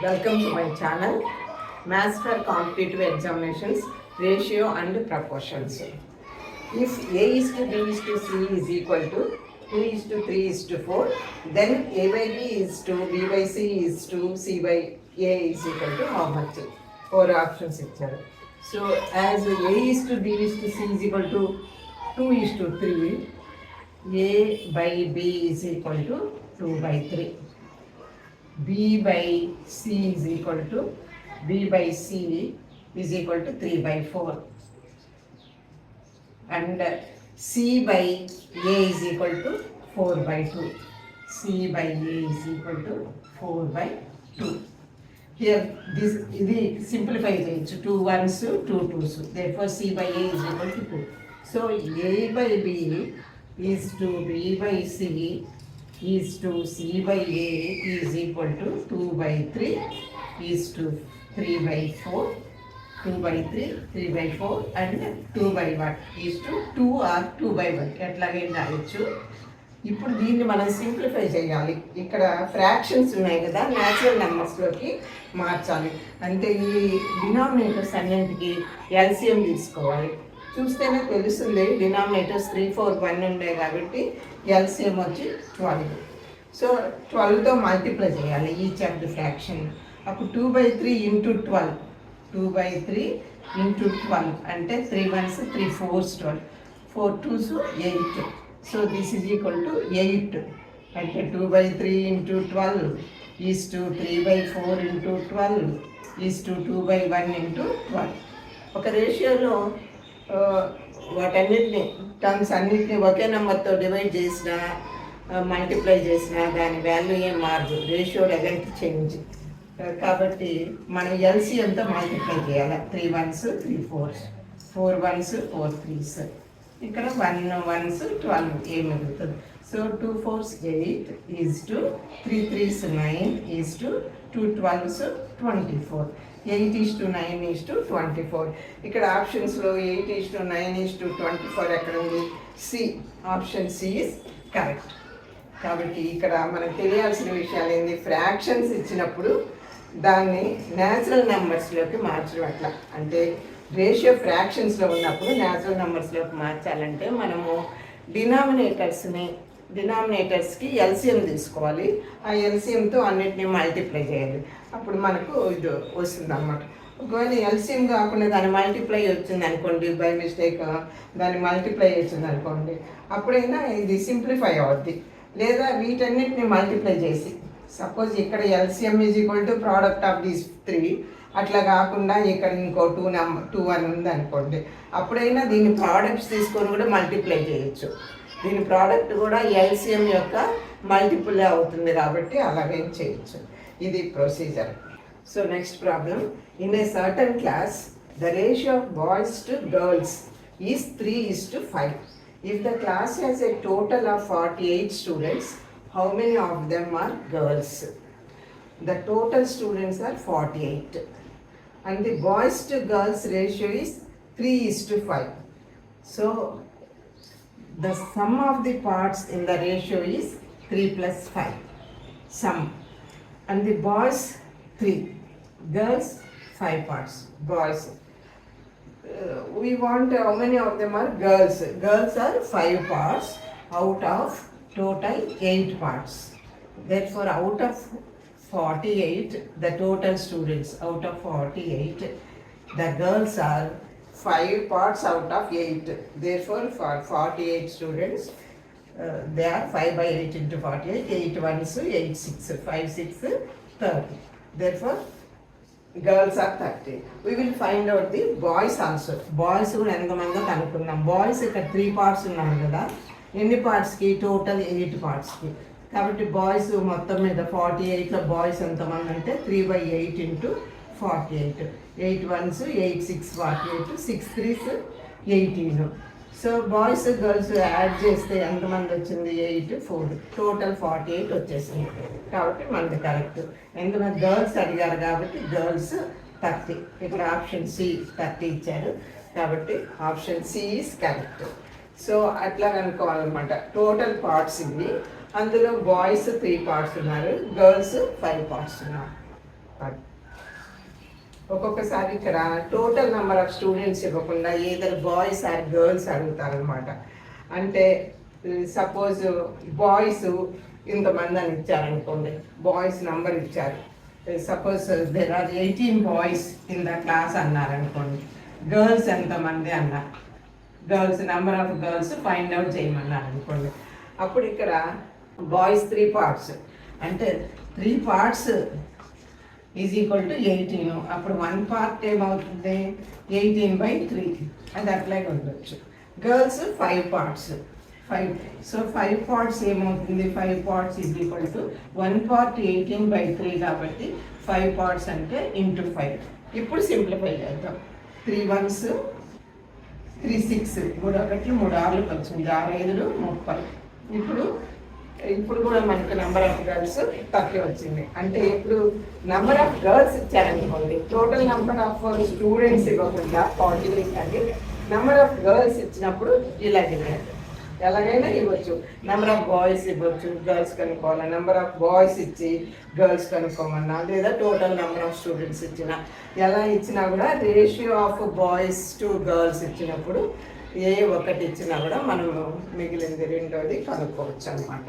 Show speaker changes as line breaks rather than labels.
Welcome to my channel, Maths for Competitive Examinations, Ratio and Proportions. If A is to B is to C is equal to 2 is to 3 is to 4, then A by B is to B by C is to C by A is equal to how much? 4 options ఇచ్చారు. So as A is to B is to C is equal to 2 is to 3, A by B is equal to 2 by 3. B by C is equal to B by C is equal to 3 by 4, and C by A is equal to 4 by 2. C by A is equal to 4 by 2. Here this simplify చేయొచ్చు, 2 1s 2 2s, therefore C by A is equal to 2. So A by B is to B by C is to C by A is equal to 2 by 3 is to 3 by 4, 2 by 3, 3 by 4 and 2 by 1 is to 2 or 2 by 1 ఎట్లాగైనా రాయొచ్చు. ఇప్పుడు దీన్ని మనం simplify చేయాలి. ఇక్కడ fractions ఉన్నాయి కదా, natural నెంబర్స్లోకి మార్చాలి. అంటే ఈ డినామినేటర్స్ అన్నింటికి ఎల్సిఎం తీసుకోవాలి. చూస్తేనే తెలుస్తుంది, డినామినేటర్స్ 3 4 1 ఉండే కాబట్టి ఎల్సిఎం వచ్చి 12. సో 12తో మల్టిప్లై చేయాలి ఈచ్ ఆఫ్ ది ఫ్రాక్షన్. అప్పుడు 2 by 3 ఇంటూ 12, 2 by 3 ఇంటూ 12 అంటే 3 1s 3 4s 12, 4 2s 8. So this is equal to 8. అంటే 2 by 3 into 12 is to 3 by 4 into 12 is to 2 by 1 into 12. ఒక రేషియోలో వాటన్నిటిని టర్మ్స్ అన్నిటిని ఒకే నెంబర్తో డివైడ్ చేసినా మల్టిప్లై చేసినా దాని వాల్యూ ఏం మారదు, రేషియో డజంట్ చేంజ్. కాబట్టి మనం ఎల్సిఎంతో మల్టిప్లై చేయాలి. 3 1s 3 4s, 4 1s 4 3s, ఇక్కడ 1 1s 12 ఏం మిగులుతుంది. So 2 4s 8 is to 3 3s 9 is to 2 12s 24. 8 is to 9 is to 24. ఇక్కడ ఆప్షన్స్లో 8 is to 9 is to 24 ఎక్కడ ఉంది? C, option C is correct. కాబట్టి ఇక్కడ మనకు తెలియాల్సిన విషయాలు ఏంటి? ఫ్రాక్షన్స్ ఇచ్చినప్పుడు దాన్ని న్యాచురల్ నెంబర్స్లోకి మార్చడం ఎట్లా అంటే, రేషియో ఫ్రాక్షన్స్లో ఉన్నప్పుడు న్యాచురల్ నెంబర్స్లోకి మార్చాలంటే మనము డినామినేటర్స్కి ఎల్సిఎం తీసుకోవాలి. ఆ ఎల్సిఎంతో అన్నిటినీ మల్టిప్లై చేయాలి. అప్పుడు మనకు ఇది వస్తుంది అన్నమాట. ఒకవేళ ఎల్సిఎం కాకుండా దాని మల్టిప్లై వచ్చింది అనుకోండి, బై మిస్టేక్ దాని మల్టిప్లై వచ్చింది అనుకోండి, అప్పుడైనా ఇది సింప్లిఫై అవుద్ది. లేదా వీటన్నిటిని మల్టిప్లై చేసి, సపోజ్ ఇక్కడ LCM is equal to product of these 3, అట్లా కాకుండా ఇక్కడ ఇంకో 2 అని ఉంది అనుకోండి, అప్పుడైనా దీని ప్రోడక్ట్స్ తీసుకొని కూడా మల్టిప్లై చేయొచ్చు. దీని ప్రోడక్ట్ కూడా ఎల్సిఎం యొక్క మల్టిపుల్ అవుతుంది కాబట్టి అలాగే చేయొచ్చు. ఇది procedure. So next problem. In a certain class the ratio of boys to girls is 3 is to 5. If the class has a total of 48 students, how many of them are girls? The total students are 48 and the boys to girls ratio is 3 is to 5. So the sum of the parts in the ratio is 3 plus 5. Sum. And the boys 3, girls 5 parts. Boys. We want how many of them are girls. Girls are 5 parts out of total 8 parts. Therefore, out of 48, the total students, out of 48, the girls are 5 parts out of 8. Therefore, for 48 students, they are 5 by 8 into 48, 8 1s 8 6, 5 6 30. Therefore, girls are 30. We will find out the boys also. Boys కూడా ఎంతమందో కనుక్కుందాం. Boys ఇక్కడ 3 parts ఉన్నారు కదా, ఎన్ని పార్ట్స్కి? Total 8 partsకి. కాబట్టి boys మొత్తం మీద 48లో బాయ్స్ ఎంతమంది అంటే 3 by 8 into 48, 8 1s 8 6 48, 6 3s 18. So boys girls add చేస్తే ఎంతమంది వచ్చింది? 8 4, టోటల్ 48 వచ్చేసింది. కాబట్టి మనది కరెక్ట్. ఎందుకంటే గర్ల్స్ అడిగారు కాబట్టి గర్ల్స్ 30. ఇక్కడ ఆప్షన్ సి 30 ఇచ్చారు కాబట్టి option C is correct. So అట్లా అనుకోవాలన్నమాట. టోటల్ పార్ట్స్ ఇవి, అందులో బాయ్స్ 3 parts ఉన్నారు, గర్ల్స్ 5 parts ఉన్నారు. ఒక్కొక్కసారి ఇక్కడ టోటల్ నెంబర్ ఆఫ్ స్టూడెంట్స్ ఇవ్వకుండా ఏదైనా బాయ్స్ ఆర్ గర్ల్స్ అడుగుతారనమాట. అంటే సపోజ్ బాయ్స్ ఇంతమంది అని ఇచ్చారనుకోండి, బాయ్స్ నంబర్ ఇచ్చారు. Suppose there are 18 boys in the class అన్నారనుకోండి, గర్ల్స్ ఎంతమంది అన్నారు, girls number of girls find out చేయమన్నారు అనుకోండి. అప్పుడు ఇక్కడ బాయ్స్ 3 పార్ట్స్ అంటే 3 పార్ట్స్ ఈజ్ ఈక్వల్ టు 18. అప్పుడు 1 పార్ట్ ఏమవుతుంది, 18/3. అది అట్లాగే ఉండొచ్చు. Girls 5 parts, 5. సో 5 పార్ట్స్ ఏమవుతుంది, 5 parts is equal to 1 part 18/3 కాబట్టి 5 పార్ట్స్ అంటే ఇంటూ 5. ఇప్పుడు సింప్లిఫై చేద్దాం. 3 1s 3 6, 3 1 3 6 వచ్చింది, 6 5 30. ఇప్పుడు కూడా మనకు నెంబర్ ఆఫ్ గర్ల్స్ 30 వచ్చింది. అంటే ఇప్పుడు నెంబర్ ఆఫ్ గర్ల్స్ ఇచ్చారనుకోండి, టోటల్ నెంబర్ ఆఫ్ స్టూడెంట్స్ ఇవ్వకుండా 40 కానీ నెంబర్ ఆఫ్ గర్ల్స్ ఇచ్చినప్పుడు ఇలాగే ఎలాగైనా ఇవ్వచ్చు. నెంబర్ ఆఫ్ బాయ్స్ ఇవ్వచ్చు, గర్ల్స్ కనుక్కోవాలి. నెంబర్ ఆఫ్ బాయ్స్ ఇచ్చి గర్ల్స్ కనుక్కోమన్నా, లేదా టోటల్ నెంబర్ ఆఫ్ స్టూడెంట్స్ ఇచ్చిన, ఎలా ఇచ్చినా కూడా ratio of boys to girls ఇచ్చినప్పుడు ఏ ఒకటి ఇచ్చినా కూడా మనం మిగిలింది రెండోది కనుక్కోవచ్చు అనమాట.